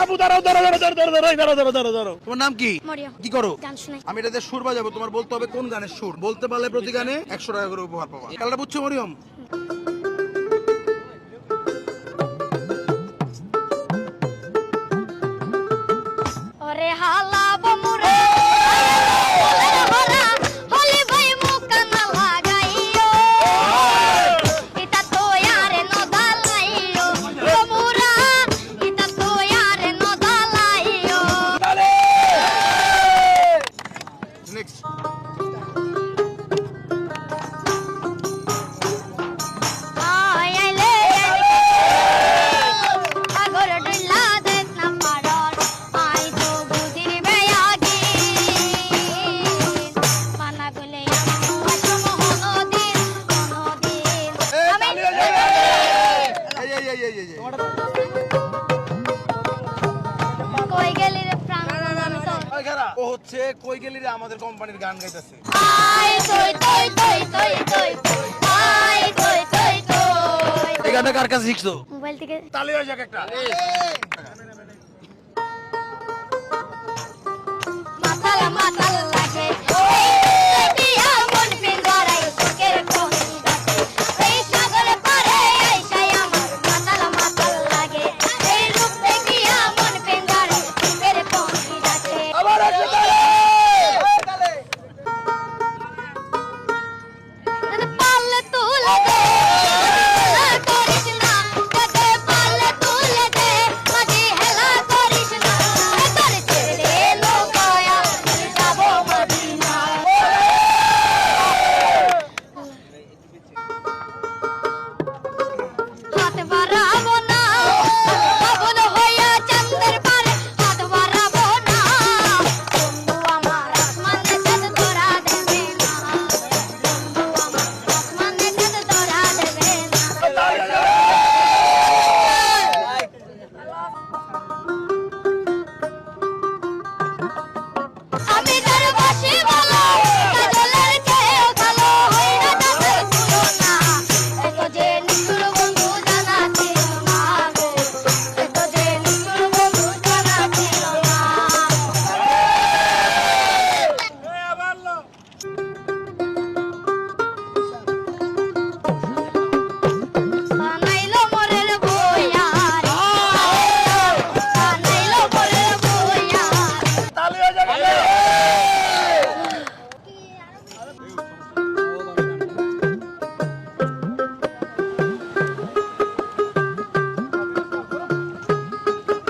আপু দাঁড়াও দাঁড়াও দাঁড়াও দাঁড়াও দাঁড়াও দাঁড়াও দাঁড়াও দাঁড়াও দাঁড়াও। তোমার নাম কি? মরিয়ম। কি করো? গান শোনাই। আমি এটাতে সুর বাজাবো, তোমার বলতে হবে কোন গানের সুর। বলতে পারলে প্রতি গানে 100 টাকা করে উপহার পাবা। খেলাটা বুঝছো মরিয়ম? ওরে হালা বমুরে হরা হলি ভাই মুকা না লাগাইও ইতা তো ইয়ারে নদালাইও বমুরা ইতা তো ইয়ারে নদালাইও। নেক্সট। আইলে আগর ডুলা দেখ না পারন আই তো বুঝির বেয়াগি মানা গলে আসম হনদিন আমি কই গেলি রে প্রাণ ও হচ্ছে কই গেলি রে আমাদের কোম্পানির গান গাইতেছে। I তোই তোই তোই তোই তোই I তোই তোই তোই। এই গানটা কার কাছে শিখছো? মোবাইল থেকে। তালি হয়ে যাক একটা। মাতালা মাতালা